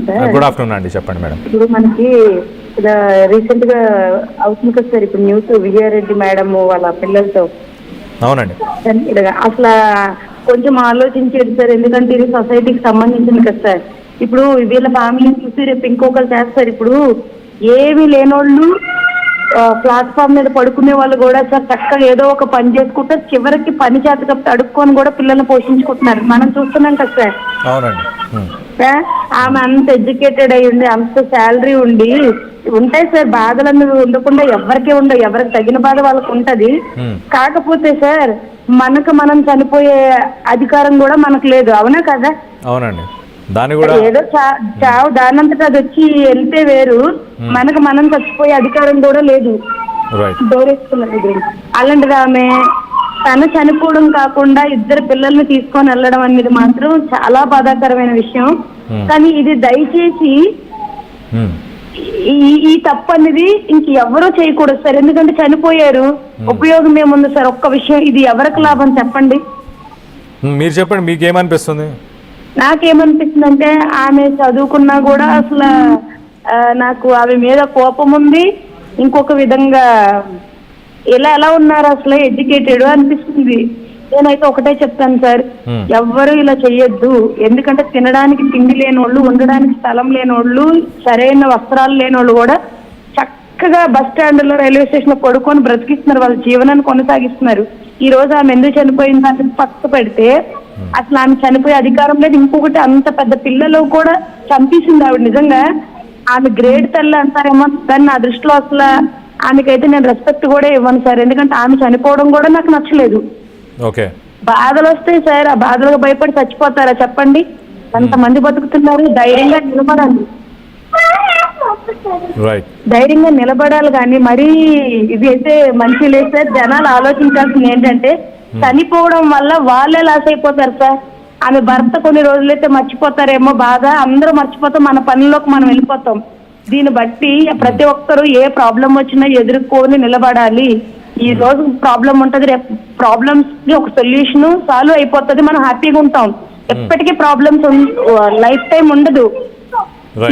Sir. Good afternoon అండి, చెప్పండి madam. ఇప్పుడు మనకి రీసెంట్ గా అవుతుంది కదా సార్, ఇప్పుడు న్యూస్ విజయారెడ్డి మేడం వాళ్ళ పిల్లలతో. అవునండి. అసలు కొంచెం ఆలోచించేది సార్, ఎందుకంటే ఇది సొసైటీకి సంబంధించింది కదా సార్. ఇప్పుడు వీళ్ళ ఫ్యామిలీని చూసి రేపు ఇంకొకరు చేస్తారు. ఇప్పుడు ఏమీ లేనోళ్ళు ప్లాట్ఫామ్ మీద పడుకునే వాళ్ళు కూడా సార్ చక్కగా ఏదో ఒక పని చేసుకుంటే చివరికి పని చేత కప్పితే అడుక్కొని కూడా పిల్లల్ని పోషించుకుంటున్నారు. మనం చూస్తున్నాం కదా సార్. అవునండి. ఆమె అంత ఎడ్యుకేటెడ్ అయి ఉండి అంత శాలరీ ఉండి ఉంటాయి సార్, బాధలన్నీ ఉండకుండా ఎవరికీ ఉండవు, ఎవరికి తగిన బాధ వాళ్ళకు ఉంటది. కాకపోతే సార్ మనకు మనం చనిపోయే అధికారం కూడా మనకు లేదు, అవునా కదా? అవునండి. దాని కూడా ఏదో చావు దానంతట అది వచ్చి వెళ్తే వేరు, మనకు మనం చచ్చిపోయే అధికారం కూడా లేదు. డోరేసుకున్నది అలాంటిది ఆమె తను చనిపోవడం కాకుండా ఇద్దరు పిల్లల్ని తీసుకొని వెళ్ళడం అనేది మాత్రం చాలా బాధాకరమైన విషయం. కానీ ఇది దయచేసి ఈ తప్పు అనేది ఇంక ఎవరూ చేయకూడదు సార్. ఎందుకంటే చనిపోయారు, ఉపయోగం ఏముంది సార్? ఒక్క విషయం, ఇది ఎవరికి లాభం చెప్పండి? మీరు చెప్పండి, మీకేమనిపిస్తుంది? నాకేమనిపిస్తుంది అంటే ఆమె చదువుకున్నా కూడా అసలు నాకు ఆమె మీద కోపం ఉంది. ఇంకొక విధంగా ఎలా ఉన్నారు అసలు ఎడ్యుకేటెడ్ అనిపిస్తుంది. నేనైతే ఒకటే చెప్తాను సార్, ఎవ్వరు ఇలా చెయ్యొద్దు. ఎందుకంటే తినడానికి తిండి లేనోళ్ళు, ఉండడానికి స్థలం లేనోళ్ళు, సరైన వస్త్రాలు లేనోళ్ళు కూడా చక్కగా బస్ స్టాండ్ లో, రైల్వే స్టేషన్ లో పడుకొని బ్రతికిస్తున్నారు, వాళ్ళ జీవనాన్ని కొనసాగిస్తున్నారు. ఈ రోజు ఆమె ఎందుకు చనిపోయిందని పక్క పెడితే అసలు ఆమె చనిపోయే అధికారం లేదు. ఇంకొకటి అంత పెద్ద పిల్లలు కూడా చంపేసింది ఆవిడ. నిజంగా ఆమె గ్రేట్ తల్లి అంటారేమో, కానీ నా దృష్టిలో అసలు ఆమెకైతే నేను రెస్పెక్ట్ కూడా ఇవ్వను సార్. ఎందుకంటే ఆమె చనిపోవడం కూడా నాకు నచ్చలేదు. బాధలు వస్తాయి సార్, ఆ బాధలకు భయపడి చచ్చిపోతారా చెప్పండి? ఎంతమంది బతుకుతున్నారు? ధైర్యంగా నిలబడాలి, ధైర్యంగా నిలబడాలి. కానీ మరీ ఇది అయితే మంచి లేదు సార్. జనాలు ఆలోచించాల్సింది ఏంటంటే చనిపోవడం వల్ల వాళ్ళే లాస్ అయిపోతారు సార్. ఆమె భర్త కొన్ని రోజులైతే మర్చిపోతారేమో బాధ, అందరూ మర్చిపోతాం, మన పనిలోకి మనం వెళ్ళిపోతాం. దీన్ని బట్టి ప్రతి ఒక్కరూ ఏ ప్రాబ్లం వచ్చినా ఎదుర్కొని నిలబడాలి. ఈ రోజు ప్రాబ్లం ఉంటది, రేపు ప్రాబ్లమ్స్ కి ఒక సొల్యూషన్ సాల్వ్ అయిపోతుంది, మనం హ్యాపీగా ఉంటాం. ఎప్పటికీ ప్రాబ్లమ్స్ లైఫ్ టైం ఉండదు.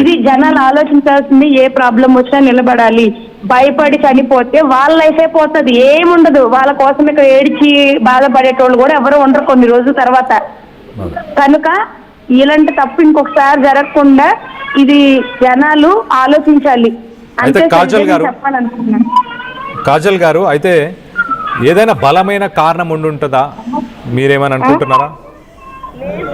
ఇది జనాలు ఆలోచించాల్సింది. ఏ ప్రాబ్లం వచ్చినా నిలబడాలి. భయపడి చనిపోతే వాళ్ళ లైఫ్ అయిపోతుంది, ఏముండదు. వాళ్ళ కోసం ఇక్కడ ఏడిచి బాధపడేటోళ్ళు కూడా ఎవరు ఉండరు కొన్ని రోజుల తర్వాత. కనుక ఇలాంటి తప్పు ఇంకొకసారి జరగకుండా ఇది జనాలు ఆలోచించాలి. అయితే కాజల్ గారు, అయితే ఏదైనా బలమైన కారణం ఉండుంటుందా? మీరేమని అనుకుంటున్నారా?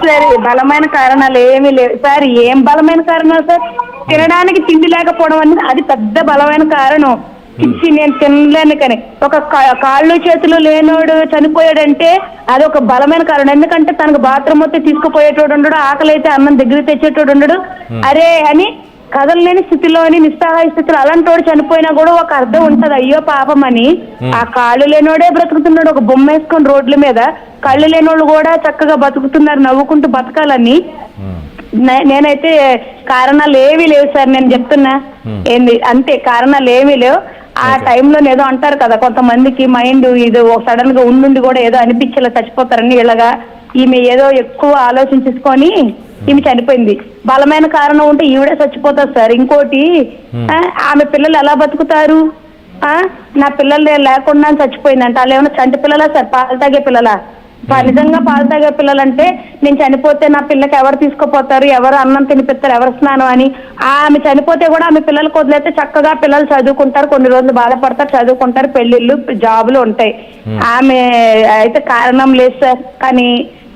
సార్ బలమైన కారణాలు ఏమీ లేవు సార్. ఏం బలమైన కారణాలు సార్? తినడానికి తిండి లేకపోవడం అనేది అది పెద్ద బలమైన కారణం. నేను తినలేను కానీ ఒక కాళ్ళు చేతులు లేనోడు చనిపోయాడంటే అది ఒక బలమైన కారణం. ఎందుకంటే తనకు బాత్రూమ్ వస్తే తీసుకుపోయేటోడు ఉండడు, ఆకలి అయితే అన్నం దగ్గర తెచ్చేటోడు ఉండడు. అరే అని కదలలేని స్థితిలోని నిస్సహాయ స్థితిలో అలాంటి వాడు చనిపోయినా కూడా ఒక అర్థం ఉంటది, అయ్యో పాపం అని. ఆ కాళ్ళు లేనోడే బ్రతుకుతున్నాడు ఒక బొమ్మ వేసుకొని రోడ్ల మీద, కళ్ళు లేనోళ్ళు కూడా చక్కగా బతుకుతున్నారు, నవ్వుకుంటూ బతకాలని. నేనైతే కారణాలు ఏమీ లేవు సార్, నేను చెప్తున్నా. ఏంది అంతే, కారణాలు ఏమీ లేవు. ఆ టైంలో ఏదో అంటారు కదా, కొంతమందికి మైండ్ ఇది సడన్ గా ఉండి కూడా ఏదో అనిపించేలా చచ్చిపోతారని. ఇలాగా ఈమె ఏదో ఎక్కువ ఆలోచించుకొని ఈమె చనిపోయింది. బలమైన కారణం ఉంటే ఈవిడే చచ్చిపోతారు సార్. ఇంకోటి, ఆమె పిల్లలు ఎలా బతుకుతారు? నా పిల్లలు లేకుండా చచ్చిపోయిందంట. వాళ్ళు ఏమైనా చంటి పిల్లలా సార్? పాలు తాగే పిల్లలా? నిజంగా పాలు తాగే పిల్లలంటే నేను చనిపోతే నా పిల్లకి ఎవరు తీసుకుపోతారు, ఎవరు అన్నం తినిపిస్తారు, ఎవరు స్నానం అని. ఆమె చనిపోతే కూడా ఆమె పిల్లలకు వదిలేస్తే చక్కగా పిల్లలు చదువుకుంటారు, కొన్ని రోజులు బాధపడతారు, చదువుకుంటారు, పెళ్లిళ్ళు జాబులు ఉంటాయి. ఆమె అయితే కారణం లేదు సార్. కానీ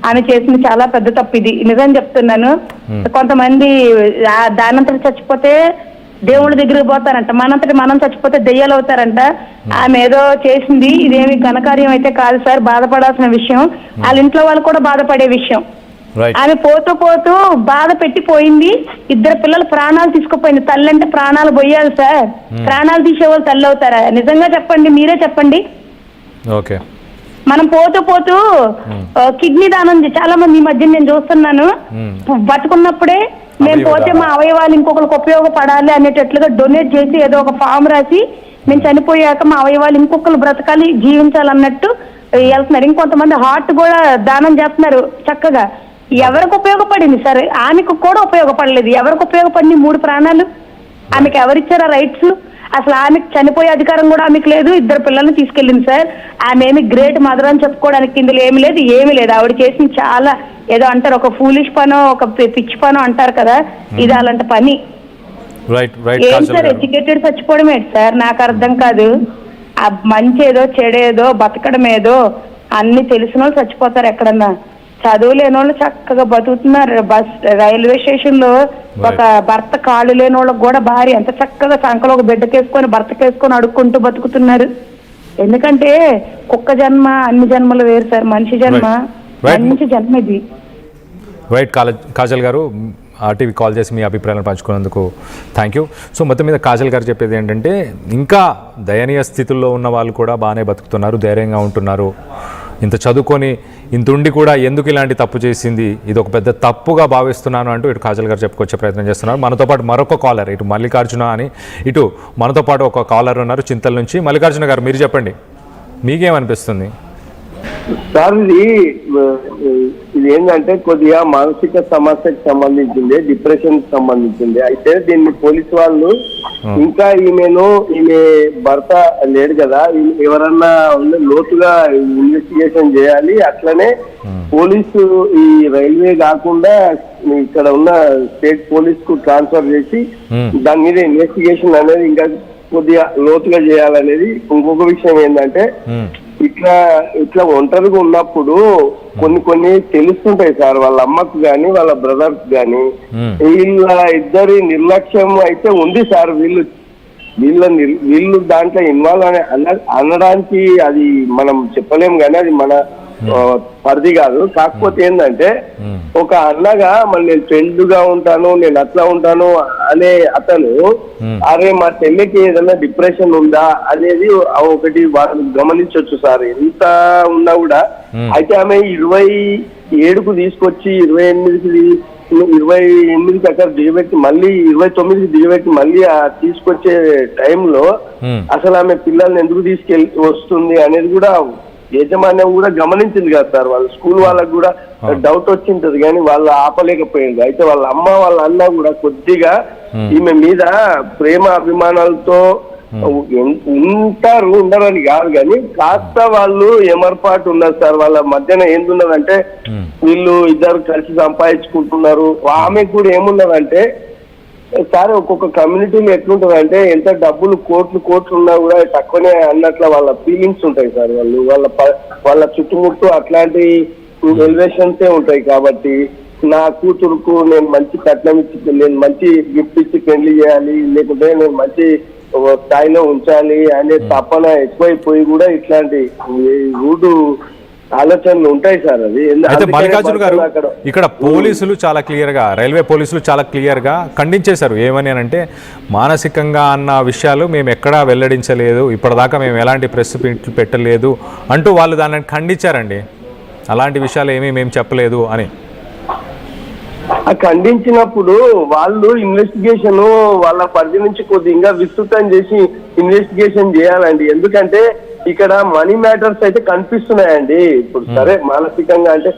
ఆమె చేసింది చాలా పెద్ద తప్పు. ఇది నిజం చెప్తున్నాను. కొంతమంది దానంతటి చచ్చిపోతే దేవుడి దగ్గరికి పోతారంట, మనంతటి మనం చచ్చిపోతే దెయ్యాలు అవుతారంట. ఆమె ఏదో చేసింది, ఇదేమి ఘనకార్యం అయితే కాదు సార్, బాధపడాల్సిన విషయం. వాళ్ళ ఇంట్లో వాళ్ళు కూడా బాధపడే విషయం. ఆమె పోతూ పోతూ బాధ పెట్టిపోయింది, ఇద్దరు పిల్లలు ప్రాణాలు తీసుకుపోయింది. తల్లి అంటే ప్రాణాలు పోయాలి సార్, ప్రాణాలు తీసేవాళ్ళు తల్లి అవుతారా? నిజంగా చెప్పండి, మీరే చెప్పండి. మనం పోతూ పోతూ కిడ్నీ దానం చాలా మంది ఈ మధ్య నేను చూస్తున్నాను. బతుకున్నప్పుడే మేము పోతే మా అవయవాలు ఇంకొకరికి ఉపయోగపడాలి అనేటట్లుగా డొనేట్ చేసి ఏదో ఒక ఫామ్ రాసి మేము చనిపోయాక మా అవయవాలు ఇంకొకరు బ్రతకాలి, జీవించాలన్నట్టు వెళ్తున్నారు. ఇంకొంతమంది హార్ట్ కూడా దానం చేస్తున్నారు చక్కగా. ఎవరికి ఉపయోగపడింది సార్? ఆమెకు కూడా ఉపయోగపడలేదు. ఎవరికి ఉపయోగపడింది 3 ప్రాణాలు? ఆమెకు ఎవరిచ్చారు ఆ రైట్స్? అసలు ఆమెకు చనిపోయే అధికారం కూడా ఆమెకు లేదు. 2 పిల్లల్ని తీసుకెళ్ళింది సార్. ఆమె ఏమి గ్రేట్ మదర్ అని చెప్పుకోవడానికి ఇందులో ఏమి లేదు. ఆవిడ చేసింది చాలా ఏదో అంటారు, ఒక ఫూలిష్ పనో ఒక పిచ్చి పనో అంటారు కదా, ఇది అలాంటి పని. ఏం సార్ ఎడ్యుకేటెడ్ చచ్చిపోవడం ఏంటి సార్? నాకు అర్థం కాదు. ఆ మంచి ఏదో చెడేదో బతకడం ఏదో అన్ని తెలిసిన వాళ్ళు చచ్చిపోతారు ఎక్కడన్నా. చదువు లేని వాళ్ళు చక్కగా బతుకుతున్నారు. రైల్వే స్టేషన్ లో ఒక భర్త కాళ్ళు లేని వాళ్ళకి కూడా భార్య ఎంత చక్కగా చంకలో ఒక బిడ్డకేసుకొని భర్తకేసుకొని అడుక్కుంటూ బతుకుతున్నారు. ఎందుకంటే కుక్క జన్మ అన్ని జన్మలు వేరు సార్. మనిషి జన్మ మంచి జన్మ ఇది. రైట్ కాజల్ గారు, ఆర్టీవీ కాల్ చేసి మీ అభిప్రాయాలను పంచుకున్నందుకు థ్యాంక్ యూ. సో మొత్తం మీద కాజల్ గారు చెప్పేది ఏంటంటే, ఇంకా దయనీయ స్థితుల్లో ఉన్న వాళ్ళు కూడా బాగానే బతుకుతున్నారు, ధైర్యంగా ఉంటున్నారు. ఇంత చదువుకొని ఇంత ఉండి కూడా ఎందుకు ఇలాంటి తప్పు చేసింది, ఇది ఒక పెద్ద తప్పుగా భావిస్తున్నాను అంటూ ఇటు కాజల్ గారు చెప్పుకొచ్చే ప్రయత్నం చేస్తున్నారు. మనతో పాటు మరొక కాలర్, ఇటు మల్లికార్జున అని, ఇటు మనతో పాటు ఒక కాలర్ ఉన్నారు చింతల నుంచి. మల్లికార్జున గారు, మీరు చెప్పండి, మీకేమనిపిస్తుంది? సార్ ఇది ఏంటంటే కొద్దిగా మానసిక సమస్యకు సంబంధించింది, డిప్రెషన్ కి సంబంధించింది. అయితే దీన్ని పోలీసు వాళ్ళు ఇంకా ఈమె భర్త లేడు కదా, ఎవరన్నా లోతుగా ఇన్వెస్టిగేషన్ చేయాలి. అట్లనే పోలీసు ఈ రైల్వే కాకుండా ఇక్కడ ఉన్న స్టేట్ పోలీస్ కు ట్రాన్స్ఫర్ చేసి దాని మీద ఇన్వెస్టిగేషన్ అనేది ఇంకా కొద్దిగా లోతుగా చేయాలనేది. ఇంకొక విషయం ఏంటంటే, ఇట్లా ఒంటరిగా ఉన్నప్పుడు కొన్ని తెలుస్తుంటాయి సార్, వాళ్ళ అమ్మకు గాని వాళ్ళ బ్రదర్స్ గాని. వీళ్ళ ఇద్దరి నిర్లక్ష్యం అయితే ఉంది సార్. వీళ్ళు దాంట్లో ఇన్వాల్వ్ అనడానికి అది మనం చెప్పలేం కానీ అది మన పరిధి కాదు. కాకపోతే ఏంటంటే, ఒక అన్నగా మరి నేను ఫ్రెండ్ గా ఉంటాను, నేను అట్లా ఉంటాను అనే అతను, అరే మా చెల్లికి ఏదైనా డిప్రెషన్ ఉందా అనేది ఒకటి వాళ్ళు గమనించవచ్చు సార్. ఎంత ఉన్నా కూడా. అయితే ఆమె 27కు తీసుకొచ్చి 28కి అక్కడ దిగబెట్టి మళ్ళీ 29కి దిగబెట్టి మళ్ళీ తీసుకొచ్చే టైంలో అసలు ఆమె పిల్లల్ని ఎందుకు వస్తుంది అనేది కూడా యాజమాన్యం కూడా గమనించింది కదా సార్. వాళ్ళ స్కూల్ వాళ్ళకు కూడా డౌట్ వచ్చింటది కానీ వాళ్ళు ఆపలేకపోయింది. అయితే వాళ్ళ అమ్మ వాళ్ళ అన్న కూడా కొద్దిగా ఈమె మీద ప్రేమ అభిమానాలతో ఉండరని కాదు కానీ కాస్త వాళ్ళు ఏమర్పాటు ఉన్నారు సార్. వాళ్ళ మధ్యన ఏందున్నదంటే, వీళ్ళు ఇద్దరు కలిసి సంపాదించుకుంటున్నారు. ఆమెకు కూడా ఏమున్నదంటే సార్, ఒక్కొక్క కమ్యూనిటీలో ఎట్లుంటదంటే, ఎంత డబ్బులు కోట్లు ఉన్నా కూడా తక్కువనే అన్నట్ల వాళ్ళ ఫీలింగ్స్ ఉంటాయి సార్. వాళ్ళ చుట్టుముట్టు అట్లాంటి ఎలివేషన్సే ఉంటాయి. కాబట్టి నా కూతురుకు నేను మంచి కట్నం ఇచ్చి, నేను మంచి గిఫ్ట్ ఇచ్చి పెళ్లి చేయాలి, లేకుంటే నేను మంచి స్థాయిలో ఉంచాలి అనే తపన ఎక్కువైపోయి కూడా ఇట్లాంటి రూడు ఆలోచనలు ఉంటాయి సార్. అది అయితే మల్లికార్జున గారు, ఇక్కడ పోలీసులు చాలా క్లియర్గా, రైల్వే పోలీసులు చాలా క్లియర్గా ఖండించేశారు. ఏమని అంటే, మానసికంగా అన్న విషయాలు మేము ఎక్కడా వెల్లడించలేదు, ఇప్పటిదాకా మేము ఎలాంటి ప్రెస్ మీట్లు పెట్టలేదు అంటూ వాళ్ళు దాన్ని ఖండించారండి. అలాంటి విషయాలు ఏమీ మేము చెప్పలేదు అని. ఖండించినప్పుడు వాళ్ళు ఇన్వెస్టిగేషన్ వాళ్ళ పరిధి నుంచి కొద్దిగా విస్తృతం చేసి ఇన్వెస్టిగేషన్ చేయాలండి. ఎందుకంటే ఇక్కడ మనీ మ్యాటర్స్ అయితే కనిపిస్తున్నాయండి. ఇప్పుడు సరే మానసికంగా అంటే